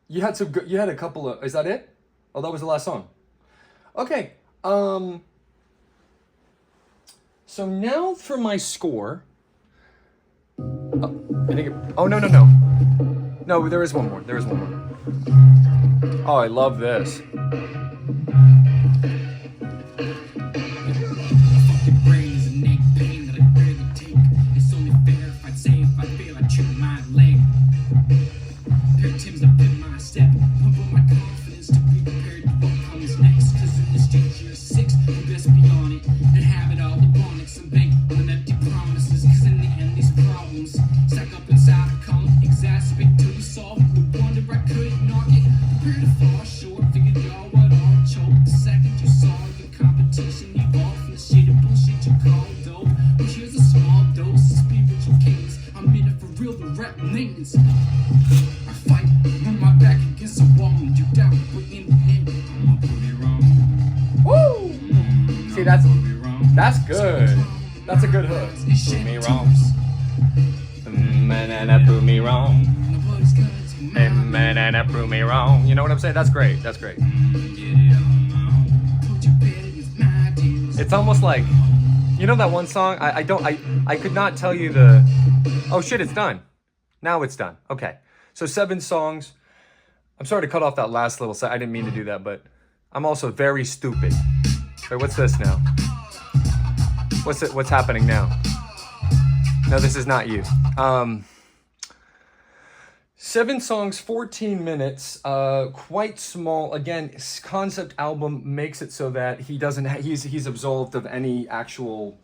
You had a couple of, is that it? Oh, that was the last song. Okay. So now for my score. Oh, no. No, there is one more. There is one more. Oh, I love this. Fucking brain is an ache, pain that I barely take. It's only fair if I'd say if I fail, I chew my leg. Pair of Tim's up in my step. Pump up my confidence to be prepared to what comes next. Cause in this stage year 6, you best be on it and have it all. The bonnets and bank on them empty promises. Cause in the end, these problems stack up inside a come exacerbate till we solve it. No wonder I couldn't knock it. Prepare to fall short, figured y'all what all choke. The second you saw the competition evolve from the shit of bullshit you call dope. Well, here's a small dose of spiritual cadence. I'm in it for real, the rap maintenance. I fight, run my back against a wall, and you doubt, but in the end, I'ma prove you wrong. Woo! See, that's good. That's a good hook. Prove me wrong. Man, prove me wrong. Nobody's gonna take my Man, prove me wrong. You know what I'm saying? That's great. That's great. get it on my own. Put your bed against my tears. It's almost like, you know that one song? I could not tell you the. Oh shit! It's done. Now it's done. Okay. So 7 songs. I'm sorry to cut off that last little I didn't mean to do that, but I'm also very stupid. Wait, what's this now? What's happening now? No, this is not you. 7 songs, 14 minutes, quite small. Again, concept album makes it so that he doesn't, he's absolved of any actual,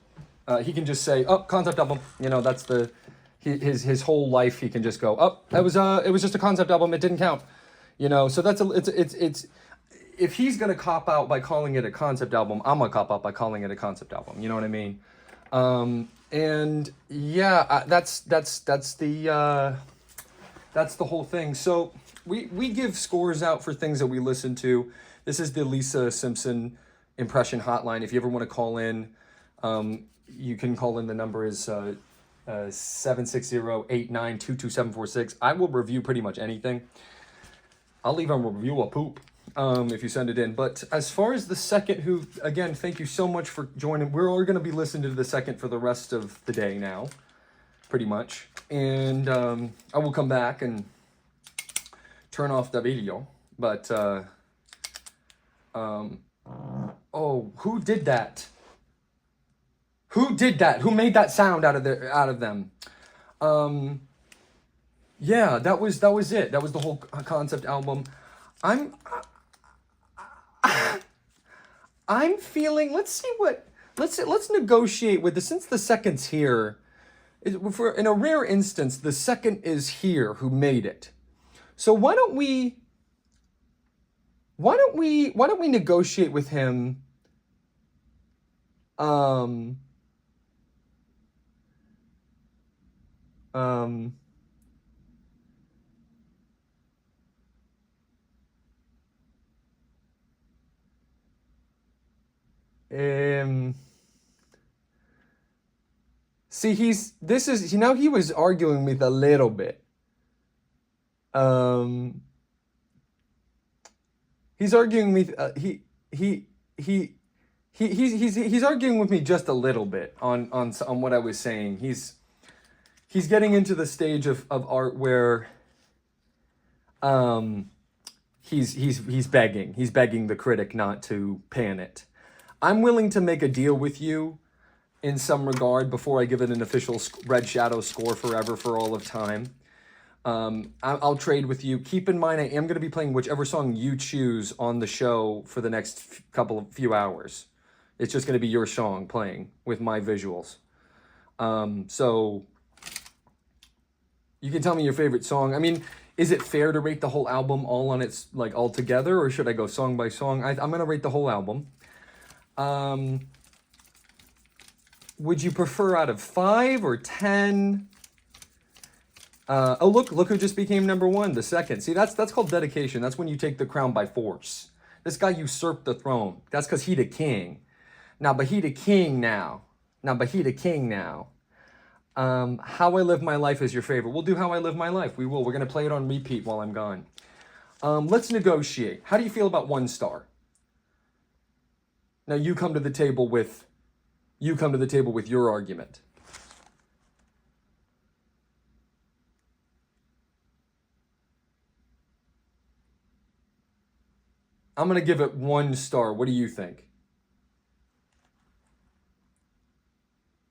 he can just say, oh, concept album, you know, that's his whole life, he can just go, oh, it was just a concept album, it didn't count, you know, so that's it's if he's gonna cop out by calling it a concept album, I'm gonna cop out by calling it a concept album, you know what I mean? And yeah, that's the whole thing. So we give scores out for things that we listen to. This is the Lisa Simpson impression hotline. If you ever want to call in, you can call in. The number is 760-8922746. I will review pretty much anything. I'll leave a review a poop if you send it in. But as far as the second, who, again, thank you so much for joining. We're all going to be listening to the second for the rest of the day now, pretty much. And I will come back and turn off the video. But, oh, who did that? Who did that? Who made that sound out of them? Yeah, that was it. That was the whole concept album. I'm feeling, let's negotiate with this, since the second's here. In a rare instance, the second is here who made it. So why don't we negotiate with him? See, he was arguing with a little bit. He's arguing with he's arguing with me just a little bit on what I was saying. He's getting into the stage of art where he's begging the critic not to pan it. I'm willing to make a deal with you in some regard before I give it an official Red Shadow score forever for all of time. I'll trade with you. Keep in mind, I am going to be playing whichever song you choose on the show for the next few hours. It's just going to be your song playing with my visuals. So you can tell me your favorite song. I mean, is it fair to rate the whole album all on its, like, all together, or should I go song by song? I'm going to rate the whole album. Would you prefer out of 5 or 10? Oh, look who just became #1, the second. See, that's called dedication. That's when you take the crown by force. This guy usurped the throne. That's because he the king. But he the king now. How I Live My Life is your favorite. We'll do How I Live My Life. We will. We're going to play it on repeat while I'm gone. Let's negotiate. How do you feel about 1 star? Now you come to the table with you come to the table with your argument. I'm going to give it 1 star. What do you think?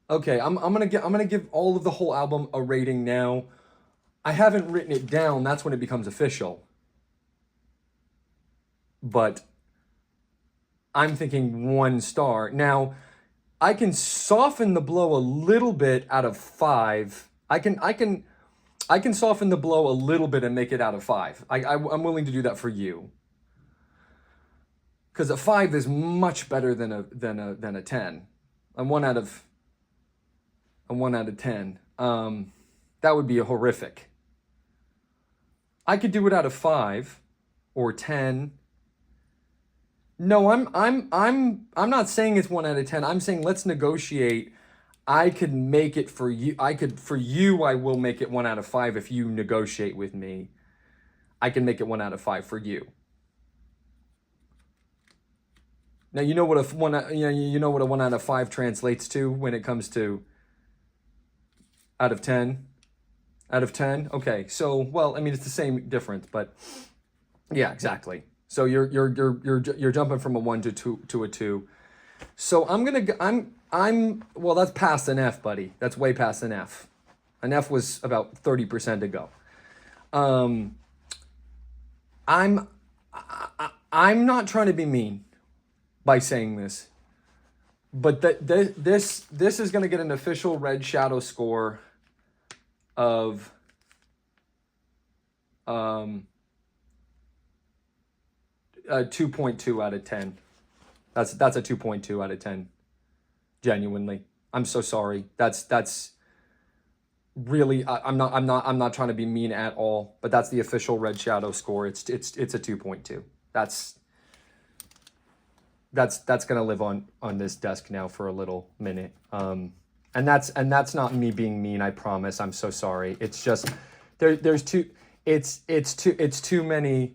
Okay, I'm gonna give all of the whole album a rating now. I haven't written it down. That's when it becomes official. But I'm thinking 1 star. Now, I can soften the blow a little bit out of 5. I can soften the blow a little bit and make it out of 5. I'm willing to do that for you. Because a 5 is much better than a 10. I'm 1 out of 10. That would be a horrific. I could do it out of 5 or 10. No, I'm not saying it's 1 out of 10. I'm saying let's negotiate. I could make it for you. I will make it 1 out of 5 if you negotiate with me. I can make it 1 out of 5 for you. Now you know what a 1 out of 5 translates to when it comes to out of 10. Out of 10. Okay, so well, I mean it's the same difference, but yeah, exactly. So you're jumping from a 1 to a 2. So I'm well, that's past an F, buddy. That's way past an F. An F was about 30% ago. I'm not trying to be mean by saying this, but this is going to get an official Red Shadow score of 2.2 out of 10. That's a 2.2 out of 10. Genuinely, I'm so sorry. That's really I'm not trying to be mean at all, but that's the official Red Shadow score. It's a 2.2. That's gonna live on this desk now for a little minute. And that's not me being mean. I promise. I'm so sorry. It's just there's too many.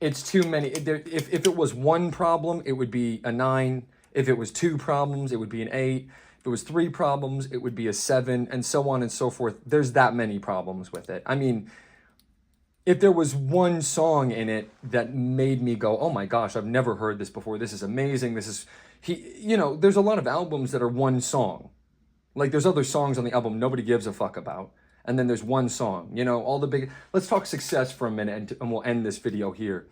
If it was 1 problem, it would be a 9. If it was 2 problems, it would be an 8. If it was 3 problems, it would be a 7, and so on and so forth. There's that many problems with it. I mean, if there was 1 song in it that made me go, oh my gosh, I've never heard this before. This is amazing. There's a lot of albums that are 1 song. Like there's other songs on the album nobody gives a fuck about. And then there's 1 song, let's talk success for a minute and we'll end this video here.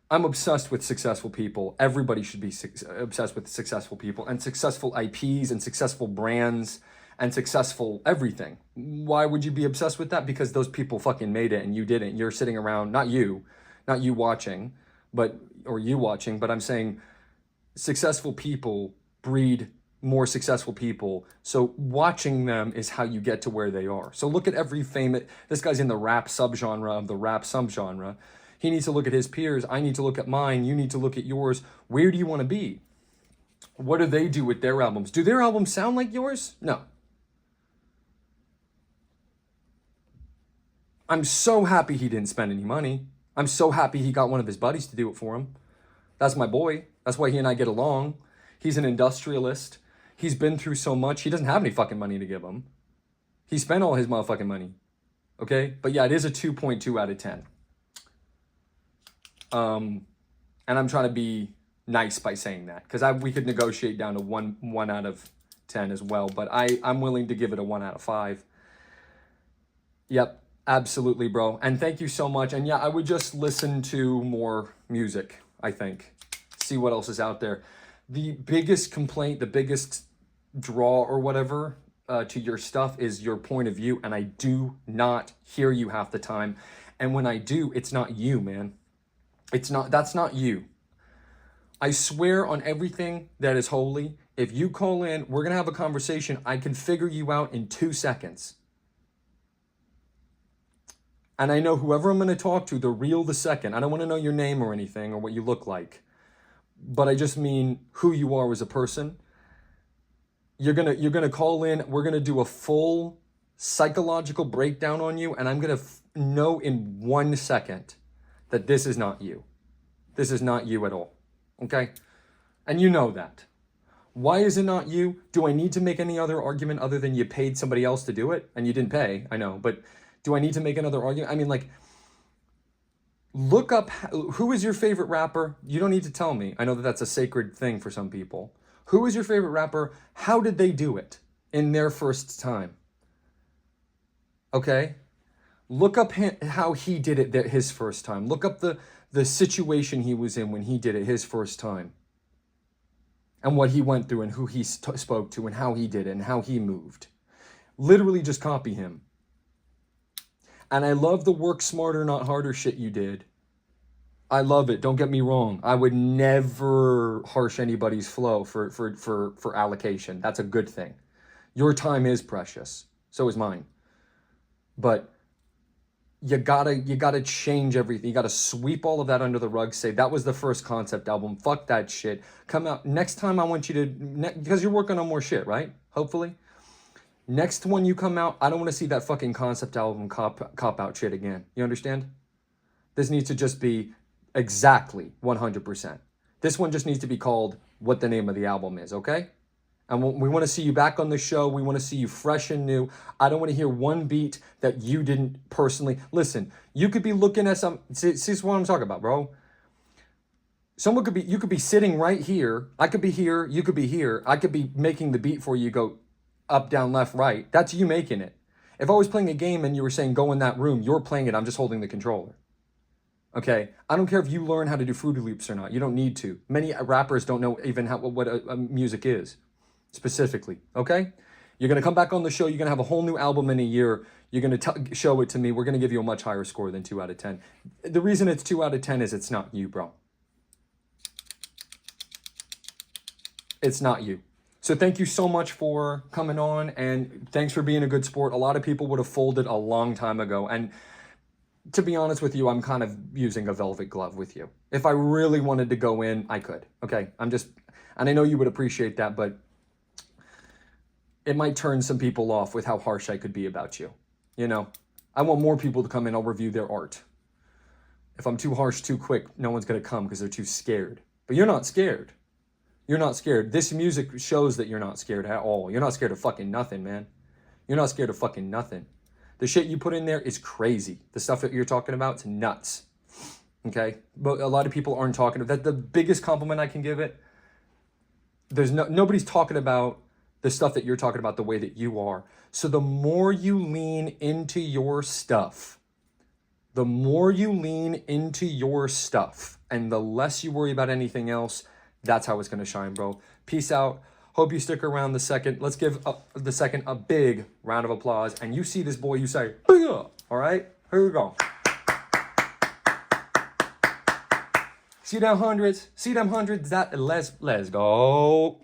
I'm obsessed with successful people. Everybody should be obsessed with successful people and successful IPs and successful brands and successful everything. Why would you be obsessed with that? Because those people fucking made it and you didn't. You're sitting around, not you watching, but I'm saying successful people breed more successful people. So watching them is how you get to where they are. So look at every famous, this guy's in the rap subgenre of the rap subgenre. He needs to look at his peers. I need to look at mine. You need to look at yours. Where do you want to be? What do they do with their albums? Do their albums sound like yours? No. I'm so happy he didn't spend any money. I'm so happy he got one of his buddies to do it for him. That's my boy. That's why he and I get along. He's an industrialist. He's been through so much. He doesn't have any fucking money to give him. He spent all his motherfucking money. Okay? But yeah, it is a 2.2 out of 10. And I'm trying to be nice by saying that. Because we could negotiate down to 1 out of 10 as well. But I'm willing to give it a 1 out of 5. Yep. Absolutely, bro. And thank you so much. And yeah, I would just listen to more music, I think. See what else is out there. The biggest complaint, the biggest draw or whatever to your stuff is your point of view. And I do not hear you half the time. And when I do, it's not you, man. That's not you. I swear on everything that is holy. If you call in, we're going to have a conversation. I can figure you out in 2 seconds. And I know whoever I'm going to talk to, the real the second. I don't want to know your name or anything or what you look like. But I just mean who you are as a person. You're gonna call in. We're going to do a full psychological breakdown on you. And I'm going to know in 1 second that this is not you. This is not you at all. Okay? And you know that. Why is it not you? Do I need to make any other argument other than you paid somebody else to do it? And you didn't pay, I know, but do I need to make another argument? I mean, like, look up who is your favorite rapper. You don't need to tell me. I know that that's a sacred thing for some people. Who is your favorite rapper? How did they do it in their first time? Okay? Look up how he did it his first time. Look up the situation he was in when he did it his first time. And what he went through and who he spoke to and how he did it and how he moved. Literally just copy him. And I love the work smarter, not harder shit you did. I love it. Don't get me wrong. I would never harsh anybody's flow for allocation. That's a good thing. Your time is precious. So is mine. But you gotta change everything. You gotta sweep all of that under the rug. Say that was the first concept album. Fuck that shit. Come out next time. I want you to, because you're working on more shit, right? Hopefully. Next one you come out, I don't want to see that fucking concept album cop out shit again. You understand? This needs to just be exactly 100%. This one just needs to be called what the name of the album is, okay? And we want to see you back on the show. We want to see you fresh and new. I don't want to hear one beat that you didn't personally. Listen, you could be looking at some. See what I'm talking about, bro. You could be sitting right here. I could be here. You could be here. I could be making the beat for you. Go up, down, left, right. That's you making it. If I was playing a game and you were saying go in that room, you're playing it. I'm just holding the controller. Okay, I don't care if you learn how to do Fruity Loops or not. You don't need to. Many rappers don't know even what a music is. Specifically, okay? You're going to come back on the show. You're going to have a whole new album in a year. You're going to show it to me. We're going to give you a much higher score than 2 out of 10. The reason it's 2 out of 10 is it's not you, bro. It's not you. So thank you so much for coming on, and thanks for being a good sport. A lot of people would have folded a long time ago, and to be honest with you, I'm kind of using a velvet glove with you. If I really wanted to go in, I could. Okay, and I know you would appreciate that, but it might turn some people off with how harsh I could be about you. You know, I want more people to come in. I'll review their art. If I'm too harsh too quick, no one's going to come because they're too scared. But you're not scared. You're not scared. This music shows that you're not scared at all. You're not scared of fucking nothing, man. You're not scared of fucking nothing. The shit you put in there is crazy. The stuff that you're talking about, it's nuts. Okay? But a lot of people aren't talking about that. The biggest compliment I can give it, nobody's talking about the stuff that you're talking about the way that you are. So the more you lean into your stuff, and the less you worry about anything else, that's how it's going to shine, bro. Peace out. Hope you stick around the second. Let's give the second a big round of applause. And you see this boy, you say, booyah! All right? Here we go. See them hundreds? Let's go.